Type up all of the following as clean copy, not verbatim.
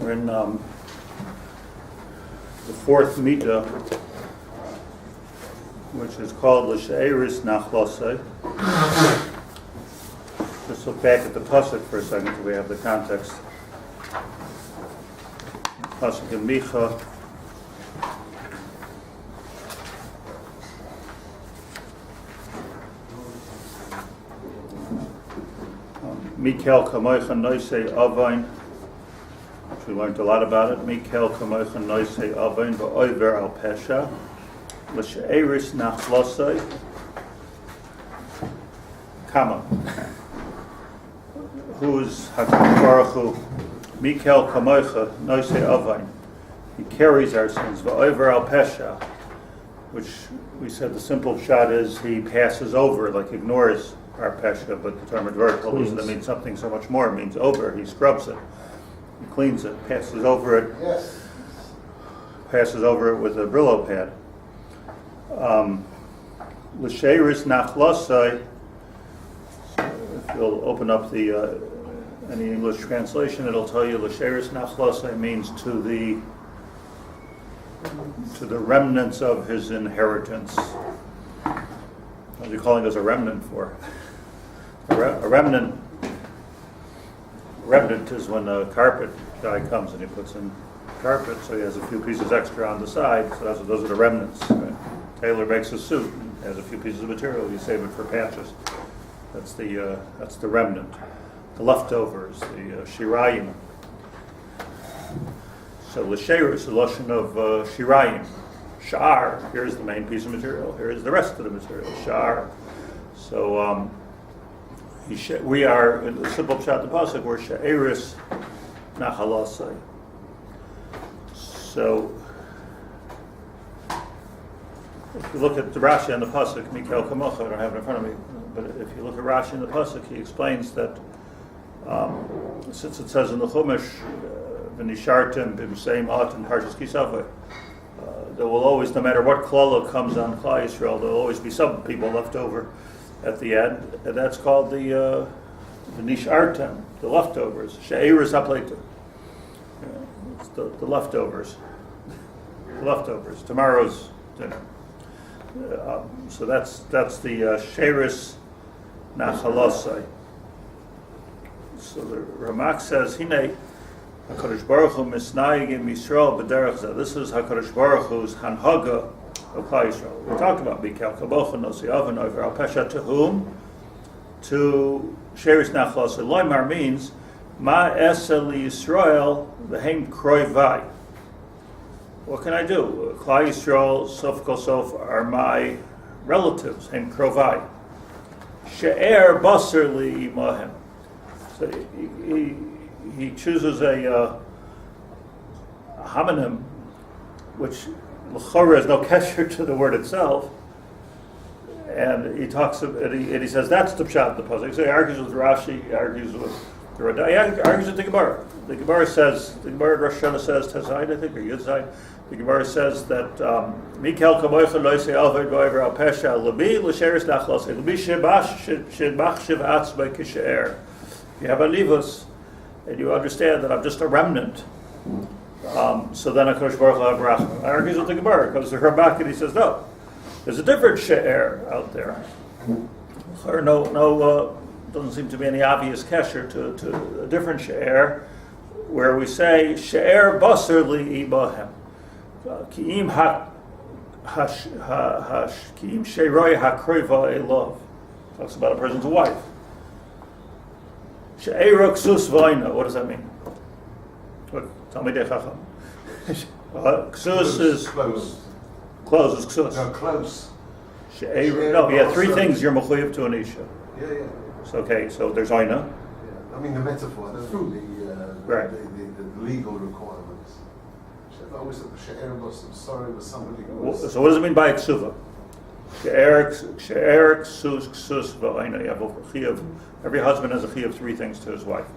We're in the fourth midah, which is called l'she'eris נחלתו. Let's look back at the pasuk for a second so we have the context. Pasuk in Micha. Mikel kamoicha noisei avain, which we learned a lot about it. Mikel kamoicha noisei avain v'oiver al pesha l'she'eris נחלתו kama. Who is HaKadosh Baruch Hu? Mikel kamoicha noisei avain. He carries our sins. V'oiver al pesha, which we said the simple shot is he passes over, like ignores our pesha, but the Tomer Devorah told us that means something so much more. It means over. He scrubs it, he cleans it, passes over it, passes over it with a Brillo pad. L'she'eris נחלתו. If you'll open up the any English translation, it'll tell you l'she'eris נחלתו means to the remnants of his inheritance. What are you calling us a remnant for? A remnant is when a carpet guy comes and he puts in carpet, so he has a few pieces extra on the side. So those are the remnants. Right? Tailor makes a suit and has a few pieces of material. You save it for patches. That's the remnant, the leftovers, the shirayim. So l'she'eris is the lashon of shirayim. Shar, here's the main piece of material. Here's the rest of the material. Shar. So we are, in the simple pshat the pasuk, we're she'eris נחלתו. So if you look at the Rashi on the pasuk, Mikel kamocha, I don't have it in front of me, but if you look at Rashi in the pasuk, he explains that since it says in the Chumash, v'nishartem b'mseim at in Parshas Kisaveh, there will always, no matter what klala comes on Klal Yisrael, there will always be some people left over at the end, and that's called the nishartem, the leftovers. She'eris hapleita. It's the leftovers. The leftovers. Tomorrow's dinner. So that's the she'eris נחלתו. So the Ramak says, Hine HaKadosh Baruch Hu misnayigim Yisrael b'derech zeh. This is HaKadosh Baruch Hu's hanhaga of Klal Yisrael. We talked about Mikel kamocha noisei avain over al pesha, to whom? To she'eris נחלתו. Loimar means ma esa Yisrael v'hem kroivai. What can I do? Klal Yisrael sof kol sof are my relatives, hem krovai. She'er basar li imahem. So he chooses a homonym, which l'chora is no kesher to the word itself, and he talks and he says that's the pshat of the pasuk. So he argues with Rashi, he argues with the Radah, he argues with the Gemara. The Gemara says, the Gemara Rosh Hashanah says Tazayid, I think, or Yud Zayin. The Gemara says that Mikel kamoicha noisei avain v'oiver al pesha l'bi l'she'eris נחלתו l'bi shebachshiv atzmei kishe'er. You have a livus, and you understand that I'm just a remnant. So then HaKadosh Baruch Hu Barach argues with the Gemara, because the Ramak, and he says, no, there's a different she'er out there. Doesn't seem to be any obvious kesher to a different she'er, where we say, she'er basar li ibahem. Ki'im she'roi ha'kriva elov. Talks about a person's wife. She'era ksus v'ayna. What does that mean? Tell me, Chacham. Ksus is close. Close is ksus. No, close. Three things you're mechuyev to an isha. Yeah. So, okay, so there's ayna. Yeah. I mean the metaphor, the legal requirements. I always said the she'er was sorry was somebody who was. So what does it mean by ksuva? She'er ksus v'ayna. You have a chiyuv. Every husband has a chiyuv of three things to his wife.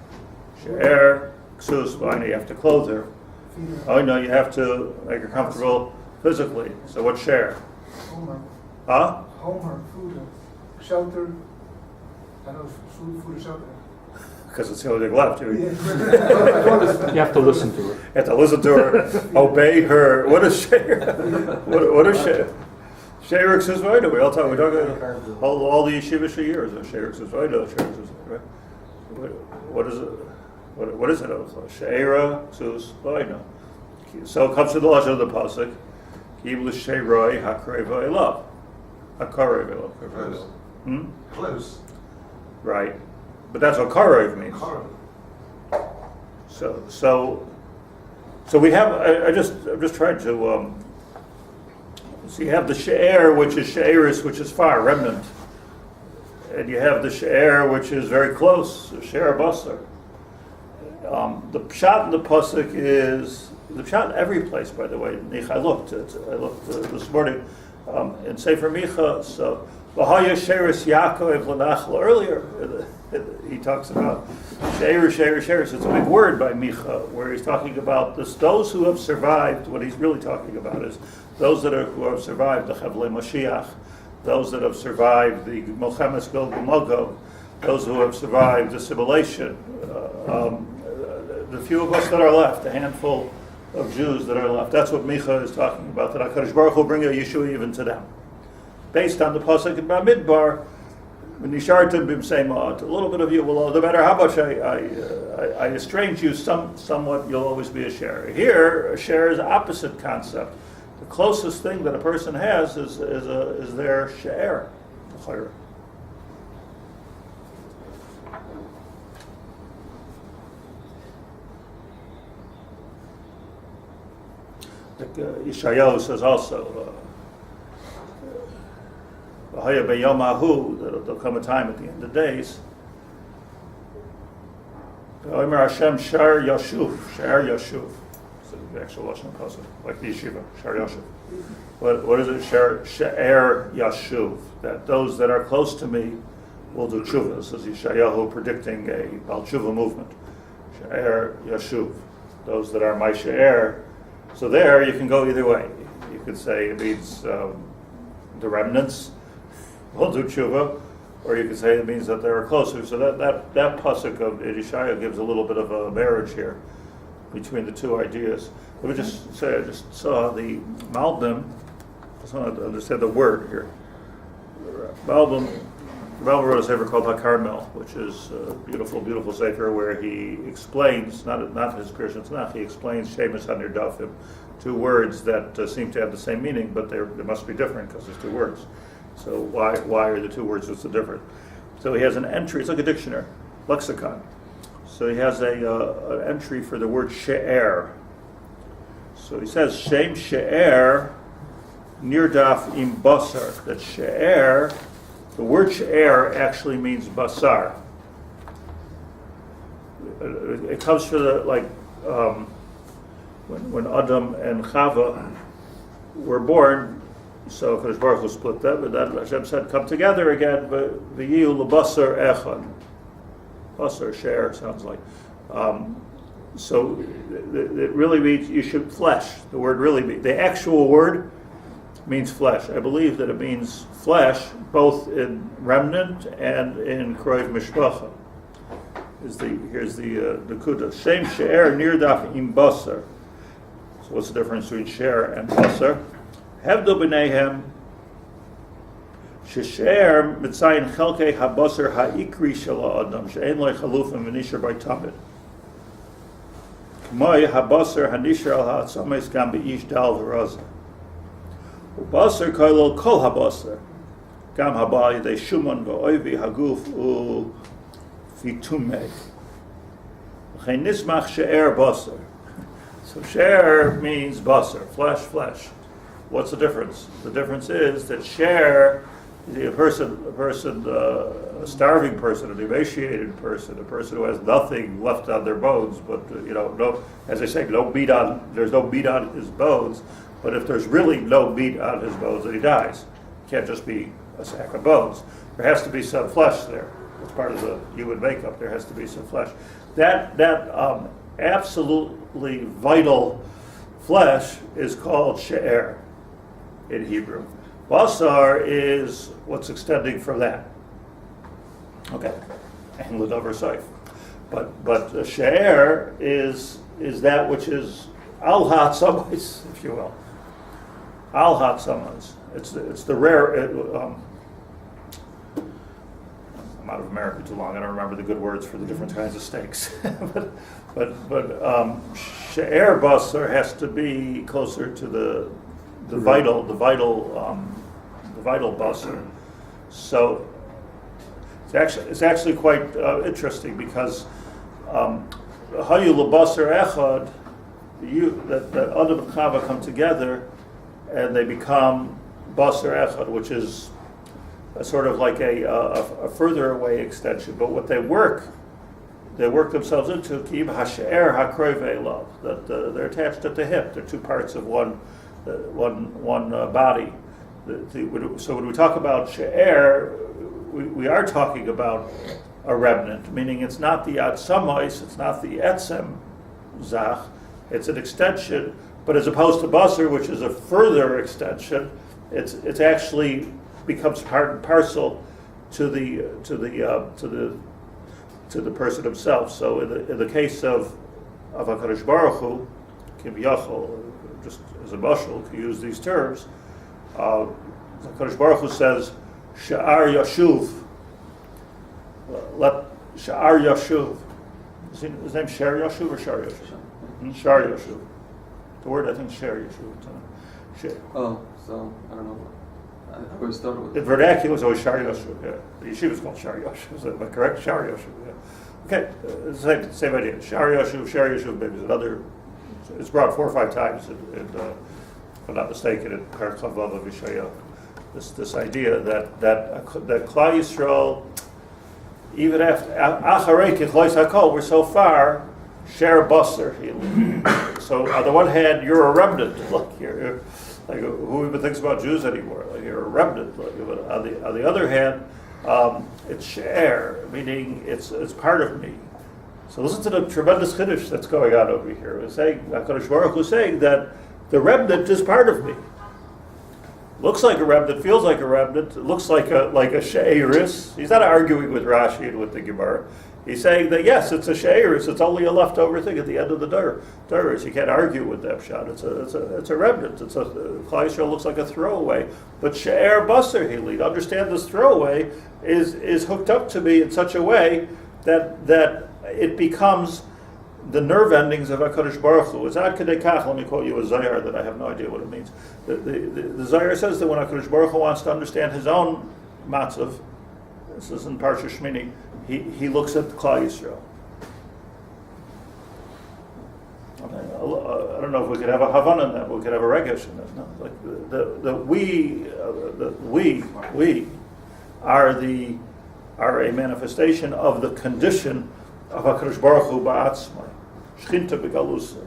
She'er ksus v'ayna. You have to clothe her. Oh no, you have to make her comfortable physically. So what's share? Homer. Huh? Homer, food, shelter. I know food, shelter. because it's the only thing left. You have to listen to her. You have to listen to her, obey her. What is She'er? What is She'er? She'er Ksizvayda. We talk about all the yeshiva years. She'er Ksizvayda. Right? What is it? What is it? She'era Ksizvayda. So it comes to the lashon of the pasuk. Kiblu She'roi Hakrei V'Elav. Hakarei V'Elav. Close. Right. But that's what karev means. Karev. So we have. I'm just trying to. So you have the she'er, which is she'eris, which is far remnant, and you have the she'er, which is very close, she'er basar. The pshat in the pasuk is the pshat in every place. By the way, I looked this morning in Sefer Micha. So V'haya she'eris Yaakov l'Nachal. Earlier, he talks about she'er. It's a big word by Micha, where he's talking about those who have survived. What he's really talking about is those who have survived the Chavlei Mashiach, those that have survived the Milchemes Gog Magog, those who have survived assimilation. The few of us that are left, a handful of Jews that are left. That's what Micha is talking about. That HaKadosh Baruch will bring a Yeshua even to them, based on the pasuk in Bamidbar. When Nishartim b'mseimot, a little bit of you will, no matter how much I estrange you somewhat, you'll always be a share. Here, a share is opposite concept. The closest thing that a person has is their share. Like Yeshayahu says also, there'll come a time at the end of days. Hashem Shar Yashuv. It's the actual Lashon Pasuk, like the yeshiva, Shar Yashuv. What is it? Sha'er Yashuv. That those that are close to me will do tshuva. This is Yeshayahu predicting a Bal Tshuva movement. Sha'er Yashuv. Those that are my Sha'er. So there you can go either way. You could say it means the remnants will do tshuva, or you could say it means that they are closer. So that pasuk of Yeshayahu gives a little bit of a marriage here between the two ideas. Let me just say, I just saw the Malbim. I just want to understand the word here. Malbim wrote a sefer called HaKarmel, which is a beautiful, beautiful sefer where he explains, not his Pirush Tanakh, he explains Shemus HaNirdafim, two words that seem to have the same meaning, but they must be different because there's two words. So why are the two words what's the difference? So he has an entry, it's like a dictionary, lexicon. So he has an entry for the word she'er. So he says, Shem she'er nirdaf im basar. That she'er, the word she'er actually means basar. It comes from when Adam and Chava were born, so Kadosh Baruch Hu split them, and then Hashem said, come together again, v'yiyu l'basar echad. Basar, share, sounds like. So it really means you should flesh. The word really means, the actual word means flesh. I believe that it means flesh, both in remnant and in kroiv mishpacha. Here's the kuda. Shem she'er nirdaf im basar. So what's the difference between she'er and basar? Hevdo b'neihem she'er mitzayin chelkei habasar ha'ikri shel ha'adam she'en lo chalufim v'nishar b'tamid. K'moi habasar ha'nishar al ha'atzames gam be'ish dal v'razah. Ubasar koilol kol habasar gam haba yidei shuman v'oivi haguf u fitumei. V'chein nismach she'er basar. So she'er means basar, flesh. What's the difference? The difference is that she'er, a starving person, an emaciated person, a person who has nothing left on their bones, but no, as I say, there's no meat on his bones. But if there's really no meat on his bones, then he dies. It can't just be a sack of bones. There has to be some flesh there. It's part of the human makeup. There has to be some flesh. That absolutely vital flesh is called she'er in Hebrew. Basar is what's extending from that. Okay. And L'davar Saif. But she'er is that which is al ha'atzamas, if you will. Al ha'atzamas. It's the rare. I'm out of America too long. I don't remember the good words for the different kinds of steaks. but she'er basar has to be closer to the vital basar. So it's actually quite interesting because hayu lebasar echad, that Adam and Chava come together and they become basar echad, which is sort of like a further away extension. But what they work themselves into kib hasher hakroiv elav, that they're attached at the hip. They're two parts of one body. So when we talk about she'er, we are talking about a remnant, meaning it's not the atzamos, it's not the etzem zach, it's an extension. But as opposed to basar, which is a further extension, it's actually becomes part and parcel to the person himself. So in the case of HaKadosh Baruch Hu, Kim Yachol, just as a mashal, to use these terms, HaKadosh Baruch Hu says, Sha'ar Yashuv. Let Sha'ar Yashuv. Is his name Shar Yashuv or Shar Yashuv? Shar Yashuv. The word, I think, Shar Yashuv. Oh, so, I don't know. I always thought it was... The vernacular was always Shar Yashuv, yeah. The yeshiva is called Shar Yashuv, is that correct? Shar Yashuv, yeah. Okay, same idea. Shar Yashuv, maybe is another... It's brought 4 or 5 times, if I'm not mistaken, in Parak Chavav of Yishayah. This idea that Klal Yisrael, even after Acharei Kichlois HaKol, we're so far share basar. So on the one hand, you're a remnant. Like you're like who even thinks about Jews anymore? Like you're a remnant. Like, but on the other hand, it's share, meaning it's part of me. So listen to the tremendous chiddush that's going on over here. We're saying HaKadosh Baruch Hu is saying that the remnant is part of me. Looks like a remnant, feels like a remnant, it looks like a she'eris. He's not arguing with Rashi and with the Gemara. He's saying that yes, it's a she'eris, it's only a leftover thing at the end of the duras. You can't argue with that shot. It's a remnant. Klal Yisrael looks like a throwaway. But she'er basar hilid. Understand this throwaway is hooked up to me in such a way that it becomes the nerve endings of HaKadosh Baruch Hu. It's ad kadei kach. Let me quote you a Zayar that I have no idea what it means. The Zayar says that when HaKadosh Baruch Hu wants to understand his own matzav, this is in Parsha Shmini, he looks at Klal Yisrael. I don't know if we could have a Havana in that, we could have a Regesh in that. No? Like we are a manifestation of the condition of HaKadosh Baruch Hu ba'atzmai. Shchinta begalusa.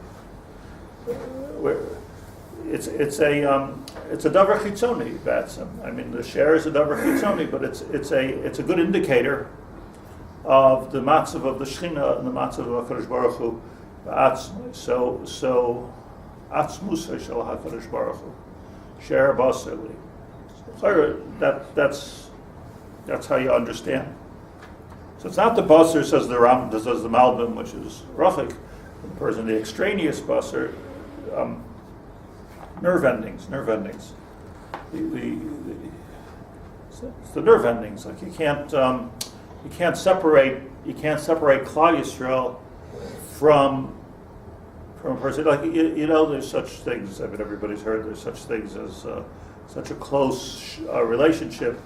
It's a davar chitzoni ba'atzim. I mean, the share is a davar chitzoni, but it's a good indicator of the matzav of the Shechina and the matzav of HaKadosh Baruch Hu ba'atzmai. So atzmusa shel HaKadosh Baruch Hu share basarli. That's how you understand. So it's not the basar, says the Malbim, which is rachik, the person, the extraneous basar, nerve endings. It's the nerve endings. Like you can't separate Klal Yisrael from a person. Like you know, there's such things. I mean, everybody's heard. There's such things as such a close relationship.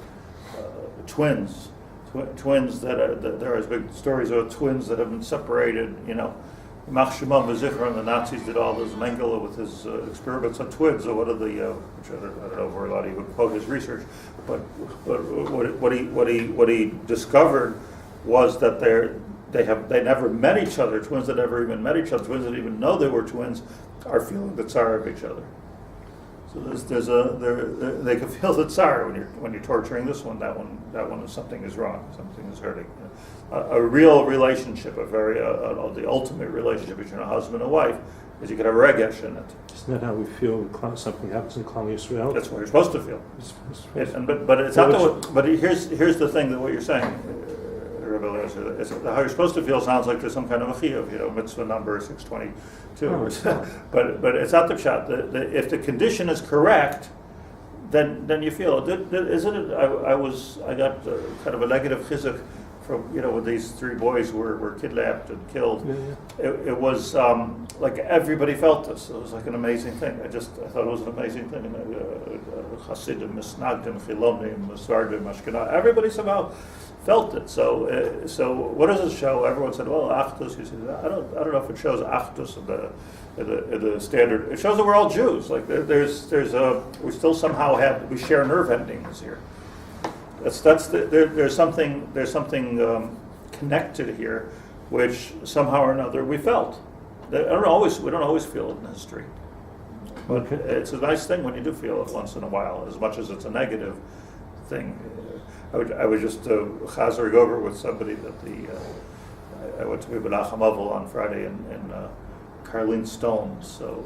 Twins that there is big stories of twins that have been separated. You know, Mach Shemam V'Zichron, and the Nazis did all this Mengele with his experiments on twins. So what are the which I don't know where a lot of you would quote his research, but what he discovered was that they never met each other. Twins that never even met each other, twins that even know they were twins, are feeling the tsar of each other. So they can feel the tsar when you're torturing this one. That one is something is wrong, something is hurting. A real relationship, the ultimate relationship between a husband and wife, is you can have a regesh in it. Isn't that how we feel when something happens in Klal Yisrael? That's what you're supposed to feel. But it's not. But here's the thing that what you're saying, Rabbi Rabbi Eliezer. How you're supposed to feel sounds like there's some kind of a chiyuv, mitzvah number 622. But it's not the pshat. If the condition is correct, then you feel it. Isn't it? I got kind of a negative chizuk from when these three boys were kidnapped and killed. It was like everybody felt this. It was like an amazing thing. I thought it was an amazing thing. Hasidim, Misnagdim, Chilonim, Sardim, Ashkenaz. Everybody somehow felt it. So what does it show? Everyone said, well, Achdus. You said, I don't know if it shows Achdus in the standard. It shows that we're all Jews. Like we still somehow we share nerve endings here. There's something connected here, which somehow or another we felt. We don't always feel it in history, but it's a nice thing when you do feel it once in a while, as much as it's a negative thing. I was just chazering over with somebody that I went to be Menachem Ovel on Friday in Carlene Stone, so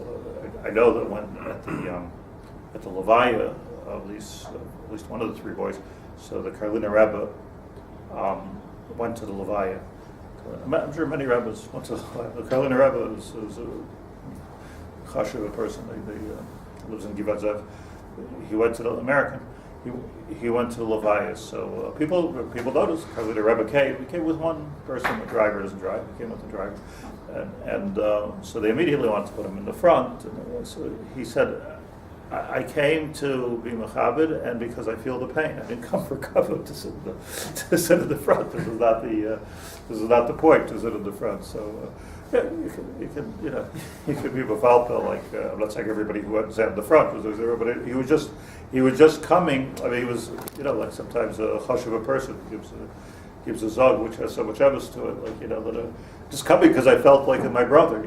I know that when at the Levaya of at least one of the three boys. So the Karliner Rebbe went to the Levaya. I'm sure many Rebbes went to the Levaya. The Karliner Rebbe is a chashuv person. He lives in Givat Zev. He went to the American. He went to the Levaya. So people noticed. Karliner Rebbe came. He came with one person. The driver doesn't drive. He came with the driver, and so they immediately wanted to put him in the front. And so he said, I came to be mechabed, and because I feel the pain, I didn't come for kavod to sit in the front. This is not the point to sit in the front. So you could be mefalpel, like I'm not saying everybody who went sat in the front was there, but he was just coming. I mean, he was like sometimes a hush of a person gives a zog which has so much evidence to it, like just coming because I felt like my brother,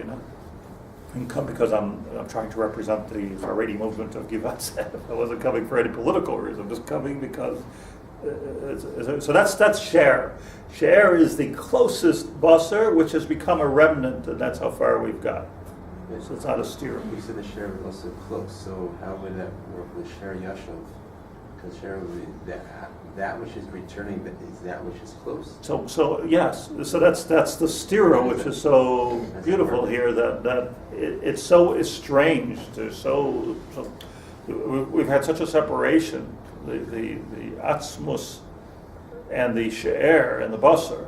And come because I'm trying to represent the Haredi movement of Givat Zev. I wasn't coming for any political reason. I'm just coming because. So that's share. Share is the closest basar, which has become a remnant, and that's how far we've got. So it's not a steer. You said the share was also close. So how would that work with share yashav? Because share would be that which is returning is that which is close. So yes. So that's the stira, which is so beautiful here. That it's so estranged. We've had such a separation. The atzmus and the she'er and the basar.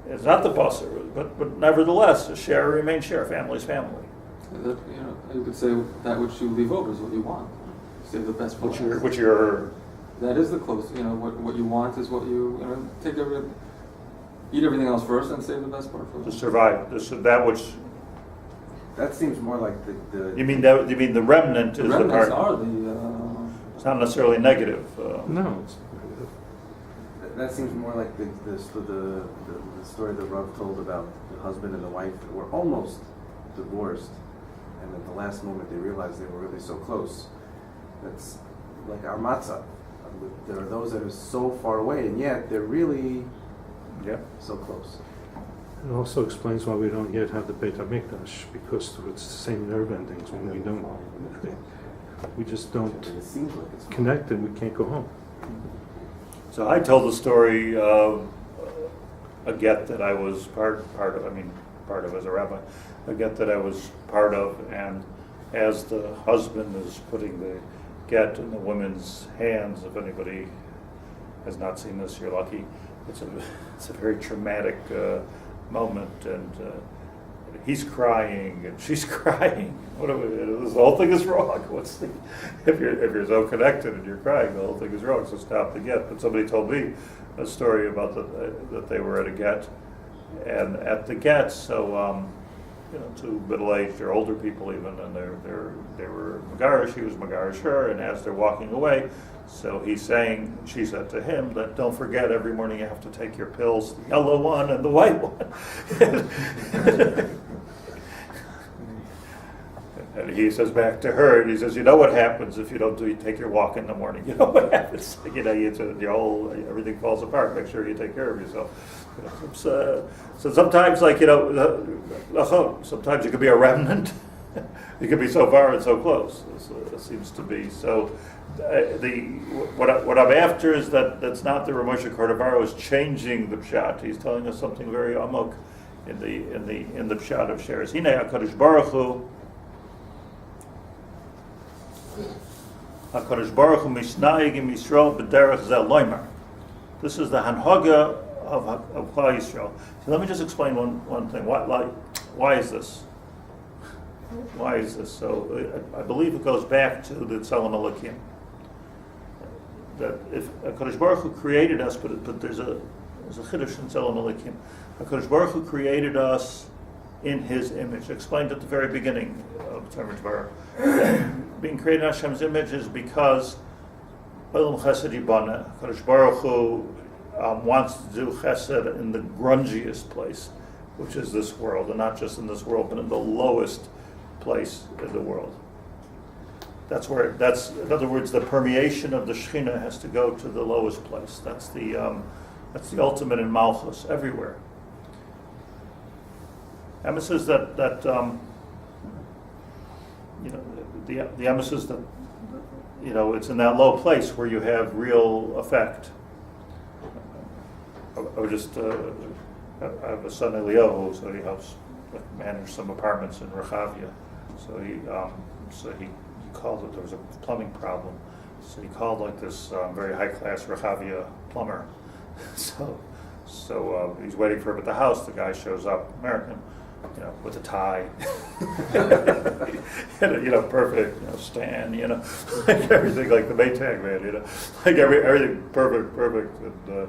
It's not the basar, but nevertheless, the she'er remains she'er. Family's family. You could say that which you leave over is what you want. Save the best for last. Which you're. That is the close. What you want is what you eat everything else first and save the best part for To survive. That which. That seems more like the. You mean the remnant is the part. Are the. It's not necessarily negative. No. That seems more like the story that Rav told about the husband and the wife that were almost divorced, and at the last moment they realized they were really so close. That's like our matzah. There are those that are so far away, and yet they're really so close. It also explains why we don't yet have the Beit HaMikdash, because it's the same nerve endings when we just don't It seems like it's connect and we can't go home. So I told the story of a get that I was part of as a rabbi, a get that I was part of, and as the husband is putting the get in the woman's hands, if anybody has not seen this, you're lucky. It's a very traumatic moment, and he's crying and she's crying. The whole thing is wrong. If you're so connected and you're crying, the whole thing is wrong. So stop the get. But somebody told me a story about that they were at a get, and at the get, so two middle-aged or older people even, and they were Megarish. He was Megarish her, and as they're walking away, so she said to him that don't forget every morning you have to take your pills, the yellow one and the white one. And he says back to her, and he says, you know what happens if you don't take your walk in the morning? You know what happens? Everything falls apart. Make sure you take care of yourself. So sometimes, sometimes it could be a remnant, He could be so far and so close. It seems to be so. What I'm after is that's not the Ramosha Cordovero is changing the pshat. He's telling us something very amok in the pshat of shares. Hinei HaKadosh Baruch Hu misnaig im Yisrael b'derech zeh loimer. This is the hanhaga of Klal Yisrael. So let me just explain one thing. Why is this? Why is this? So I believe it goes back to the Tzelem Elokim. That if HaKadosh Baruch Hu created us, but there's a chiddush in Tzelem Elokim. HaKadosh Baruch Hu created us in His image. Explained at the very beginning of Tomer Devorah. Being created in Hashem's image is because Olam Chesed Yibana. HaKadosh Baruch Hu wants to do Chesed in the grungiest place, which is this world, and not just in this world, but in the lowest place in the world. That's in other words, the permeation of the Shekhinah has to go to the lowest place. That's the ultimate in Malchus everywhere. Emes that the emes that it's in that low place where you have real effect. I have a son Elio, so he helps manage some apartments in Rechavia. So he called it. There was a plumbing problem, so he called like this very high class Rechavia plumber. So he's waiting for him at the house. The guy shows up, American, with a tie, and, perfect, Stan, like everything, like the Maytag man, like everything perfect, and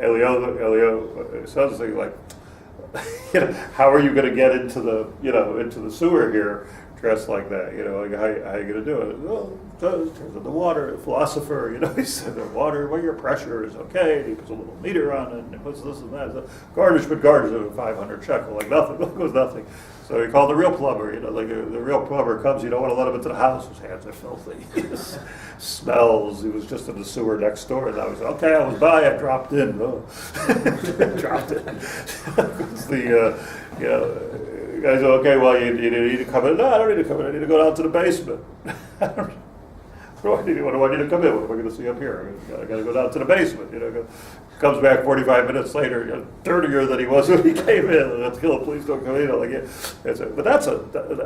Elio sounds like, how are you going to get into the sewer here dressed like that? Like how are you going to do it? Well, turns on the water. Philosopher, he said the water, your pressure is okay. And he puts a little meter on it, and he puts this and that. So garnish of 500 shekel, like nothing. It was nothing. So he called the real plumber. Like the real plumber comes, you don't want to let him into the house. His hands are filthy. Smells. He was just in the sewer next door, and I was okay. I was by. I dropped in. Dropped in. It's the guys go, okay, well, you need to come in. No, I don't need to come in. I need to go down to the basement. What do I need to come in? What am I going to see up here? I got to go down to the basement. Comes back 45 minutes later, dirtier than he was when he came in. Let's kill him. Please don't come in. But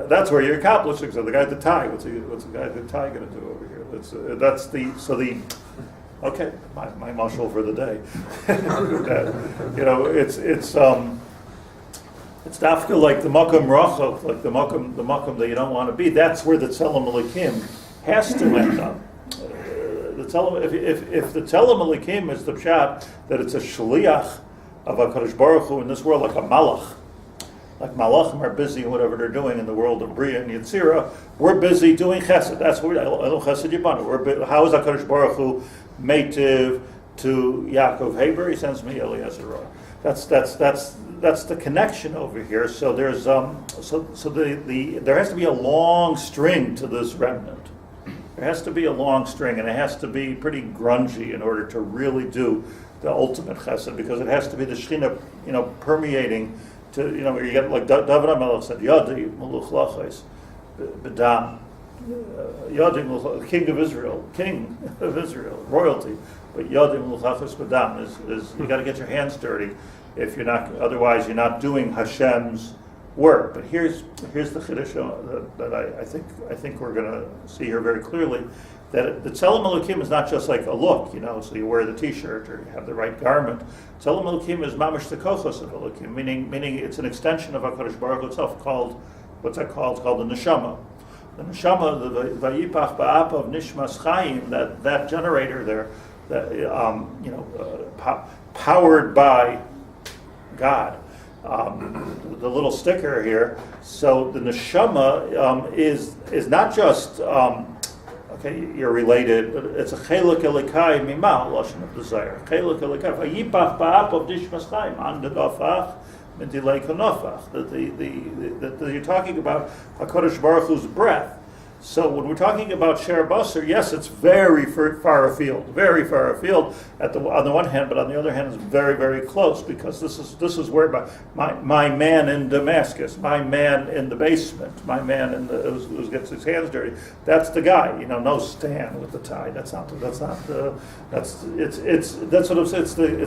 that's where you're accomplishing. So the guy at the tie. What's the guy at the tie going to do over here? Okay, my mashal for the day. It's dafka like the makam rachov, like the makam that you don't want to be. That's where the Tzelem Elokim has to end up. If the Tzelem Elokim is the pshat that it's a shliach of HaKadosh Baruch Hu in this world, like a malach. Like malachim are busy in whatever they're doing in the world of Bria and Yetzirah, we're busy doing chesed. That's what chesed yibana. How is HaKadosh Baruch Hu meitiv to Yaakov Haber? He sends me Eliezer. That's the connection over here. So there's there has to be a long string to this remnant. There has to be a long string, and it has to be pretty grungy in order to really do the ultimate chesed, because it has to be the Shekhinah, permeating to, you get like David HaMelech said, Yadi Meluch Lachais B'dam, Yadi Meluch, king of Israel, royalty, but Yadi Meluch Lachais B'dam is you got to get your hands dirty. If you're not, otherwise you're not doing Hashem's work. But here's the chiddush that I think we're going to see here very clearly, that the Tzelem Elokim is not just like a look, so you wear the T-shirt or you have the right garment. Tzelem Elokim is mamash the kochos of Elokim, meaning it's an extension of HaKadosh Baruch Hu itself. What's that called? It's called the neshama. The neshama, the vayipach ba'apav nishmas chayim, that generator there, that powered by God. The little sticker here. So the neshama is not just you're related. It's a chelak elikai mima lashon of desire. Chelak elikai vayipach ba'apav nishmas chayim andadafach midilei kanofach. That you're talking about HaKadosh Baruch Hu's breath. So when we're talking about Sher Basar, yes, it's very far afield, on the one hand, but on the other hand, it's very, very close, because this is where my man in Damascus, my man in the basement, my man who gets his hands dirty, that's the guy. No Stan with the tie. It's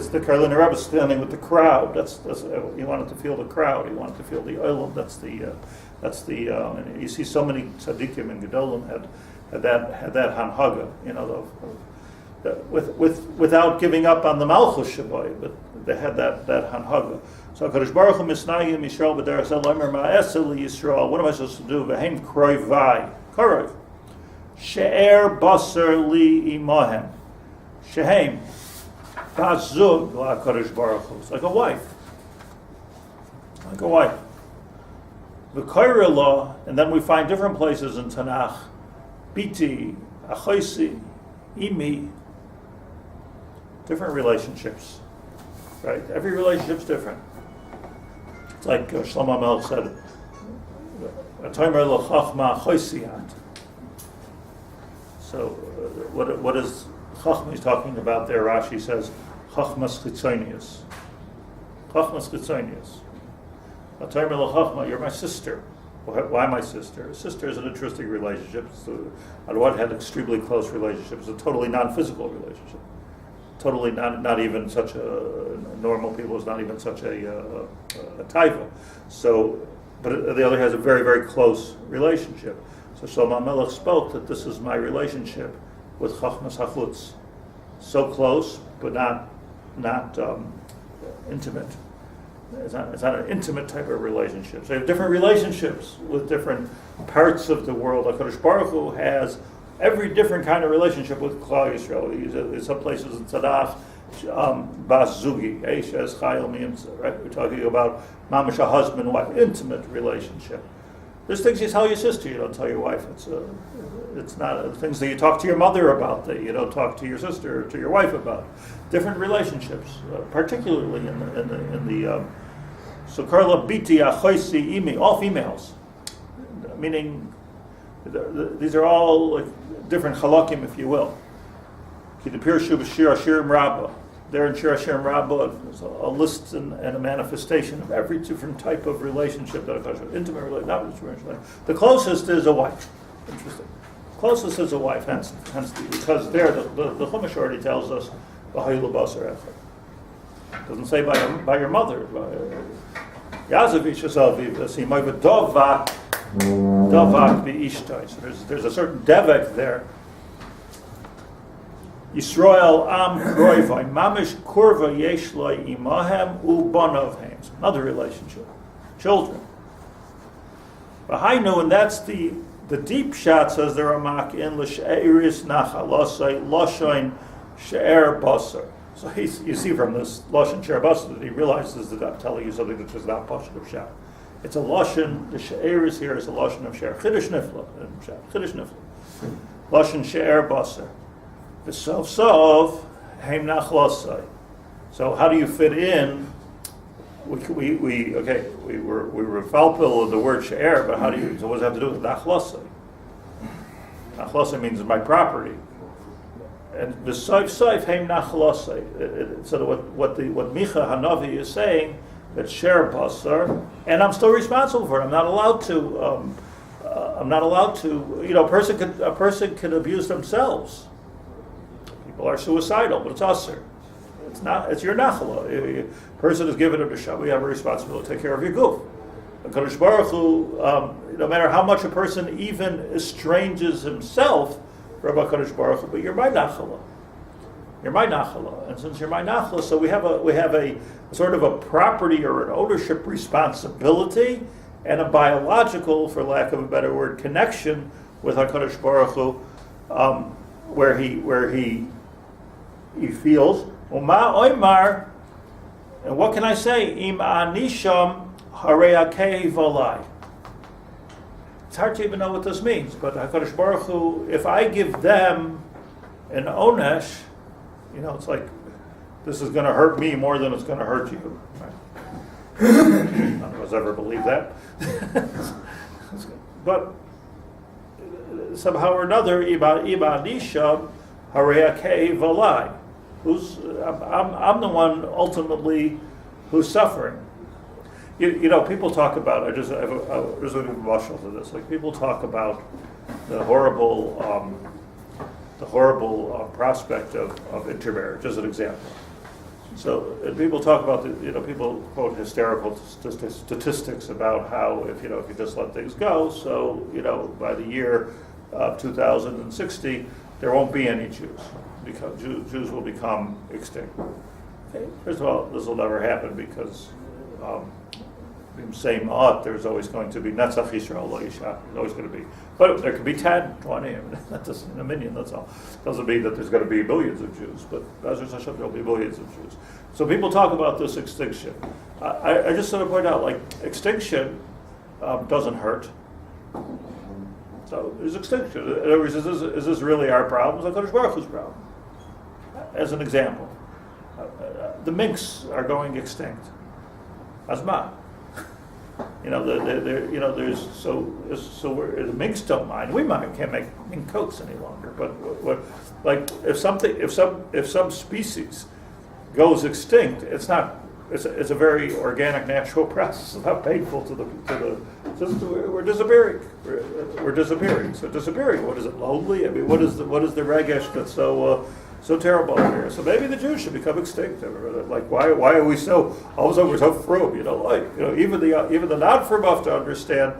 the Karliner Rebbe standing with the crowd. That's you wanted to feel the crowd. You wanted to feel the olam. And you see so many tzaddikim and gedolim had that hanhaga, without giving up on the malchus shaboy, but they had that hanhaga. So Hakadosh Baruch Hu misnayim Yisrael b'derech zel omer ma'aseh Yisrael. What am I supposed to do? V'heim kroy vai korov she'er basar li imahem she'heim bazug la'Hakadosh Baruch Hu. It's like a wife. The Kaira law, and then we find different places in Tanakh, Biti, Achoisi, Imi, different relationships, right? Every relationship's different. It's like Shlomo Melech said, Tomer Devorah Achoisiyat. So, what is Chachma he's talking about there? Rashi says, Chachmas Chitzonius. Chachmas Chitzonius. You're my sister. Why my sister? A sister is an interesting relationship. So, on one hand, extremely close relationship. It's a totally non-physical relationship. Totally not even such a normal people. It's not even such a taiva. So, but on the other hand, has a very, very close relationship. So Shlomo Melech spoke that this is my relationship with Chachmas Hachutz. So close, but not intimate. It's not an intimate type of relationship. So you have different relationships with different parts of the world. HaKadosh Baruch Hu has every different kind of relationship with Klal Yisrael. In some places in Tzadach, Bas Zugi, Eishes Chayil Miyimtza, right? We're talking about mamash, a husband and wife, intimate relationship. There's things you tell your sister, you don't tell your wife. It's not things that you talk to your mother about that you don't talk to your sister or to your wife about. Different relationships, particularly in the so Karla Biti Achoisi Imi, all females, meaning these are all like different halakim, if you will. Ki the Pirshu B'Shir Ashirim Rabbah. There in Shir Hashem Rabbah, there's a list and a manifestation of every different type of relationship that a intimate relationship, not intimate. The closest is a wife. Interesting. Closest is a wife. Hence, because there the Chumash already tells us B'Hayil Basar Echad. Doesn't say by your mother. Yazavich Asaviv Simay Dovak B'Ishtai. So there's a certain devek there. Yisrael am kroivai mamish kurva yeshloi imahem ubanavhem. Another relationship, children. V'hainu, and that's the deep shot, says the Ramak in l'she'eris nachalosai loshoin she'er basar. So you see from this loshin she'er basar that he realizes that I'm telling you something that's just not pashut of shot. It's a loshin. The she'eris here is a loshin of she'er chiddush nifla. Chiddush nifla. Loshin she'er basar. The sof heim nachlosai. So how do you fit in? We were falpil of the word she'er, but how do you? So what does it have to do with nachlosai? Nachlosai means my property, and the sof heim nachlosai. So what Micha Hanavi is saying, that she'er basar, and I'm still responsible for it. I'm not allowed to. A person can abuse themselves. People are suicidal, but it's usher. It's not. It's your nachala. A person is given a b'shah. We have a responsibility to take care of your goof. HaKadosh Baruch Hu, no matter how much a person even estranges himself from HaKadosh Baruch Hu, but you're my nachala. You're my nachala, and since you're my nachala, so we have a sort of a property or an ownership responsibility and a biological, for lack of a better word, connection with HaKadosh Baruch Hu, where he feels, Uma oimar, and what can I say? Im anisham hareakei volai. It's hard to even know what this means, but HaKadosh Baruch Hu, if I give them an onesh, it's like, this is going to hurt me more than it's going to hurt you. Right? None of us ever believe that. But somehow or another, Ima Nisham Hareya Ke'ev Alai. I'm the one ultimately who's suffering. You know, people talk about. There's a marshal to this. Like people talk about the horrible prospect of intermarriage as an example. So people talk about people quote hysterical statistics about how if you just let things go, so by the year of 2060 there won't be any Jews because Jews will become extinct. Okay. First of all, this will never happen because same ought, there's always going to be Netzach Yisrael Lo Yishak. There's always going to be, but there could be 10, 20. That doesn't a million. That's all. Doesn't mean that there's going to be millions of Jews, but Hashem there'll be millions of Jews. So people talk about this extinction. I just sort of point out, like extinction doesn't hurt. So there's extinction. In other words, is this really our problem? It's HaKadosh Baruch Hu's problem. As an example, the minks are going extinct. Asma. There's the minks don't mind. We can't make mink coats any longer. But if some species goes extinct, it's not. It's a very organic, natural process. It's not painful to the. We're disappearing. We're disappearing. So disappearing. What is it? Lonely? I mean, what is the regesh that's so terrible over here? So maybe the Jews should become extinct. Like why are we so all of a sudden we're so frum? Even the non-frum have to understand.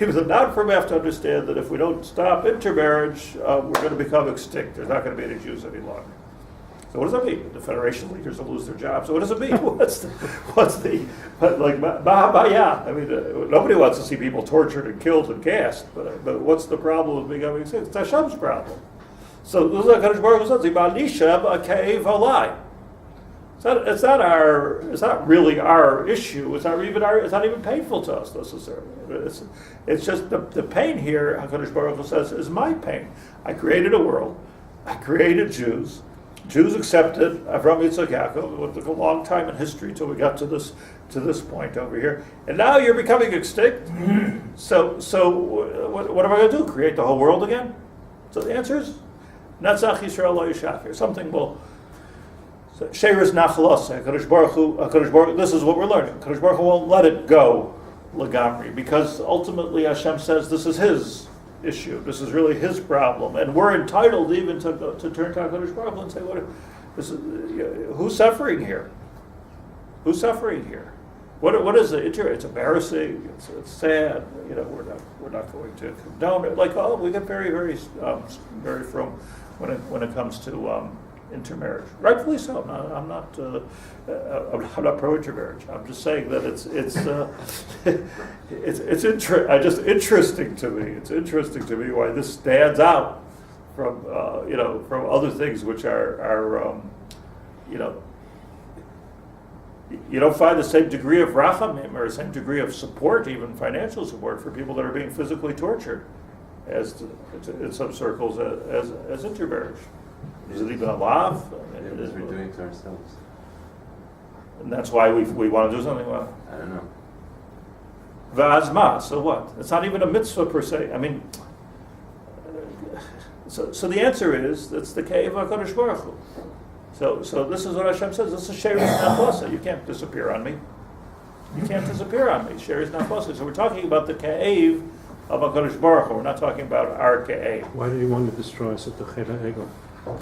Even the non-frum have to understand that if we don't stop intermarriage, we're going to become extinct. There's not going to be any Jews any longer. So what does that mean? The Federation leaders will lose their jobs. So what does it mean? What's the Mahabaya? I mean, nobody wants to see people tortured and killed and gassed. But what's the problem with becoming extinct? It's Hashem's problem. So this is what HaKadosh Baruch Hu says, Ibanishem Ke'ev Alai. It's not really our issue. It's not even painful to us necessarily. It's just the pain here, HaKadosh Baruch Hu says, is my pain. I created a world. I created Jews. Jews accepted Avram Yitzchak Yaakov. It took a long time in history till we got to this point over here. And now you're becoming extinct. So what am I going to do? Create the whole world again? So the answer is Netzach Yisrael Lo Yishak. Something will. Sheiris נחלתו. HaKadosh Baruch Hu. This is what we're learning. HaKadosh Baruch Hu won't let it go legamri because ultimately Hashem says this is His issue. This is really His problem, and we're entitled even to turn to HaKadosh Baruch Hu and say, who's suffering here? Who's suffering here? What is it? It's embarrassing. It's sad. We're not going to condone it. Like we get very very very from when it comes to intermarriage. Rightfully so. I'm not pro intermarriage. I'm just saying that it's interesting to me. It's interesting to me why this stands out from from other things which are you don't find the same degree of rachamim or the same degree of support, even financial support, for people that are being physically tortured, as in some circles as intermarriage. Is it even alive? It is we're doing to ourselves. And that's why we want to do something about it. I don't know. V'azma, so what? It's not even a mitzvah per se. I mean, so the answer is, it's the Ke'ev HaKadosh Baruch Hu. So this is what Hashem says. This is Sheiris נחlתו. You can't disappear on me. You can't disappear on me. Sheiris נחlתו. So we're talking about the Ke'ev of HaKadosh Baruch Hu. We're not talking about our Ke'ev. Why do you want to destroy us at the Cheda Ego?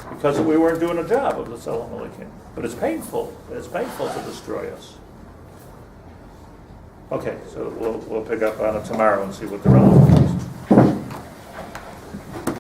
Because we weren't doing a job of the Tzelem Elokim. But it's painful. It's painful to destroy us. Okay, so we'll pick up on it tomorrow and see what the relevant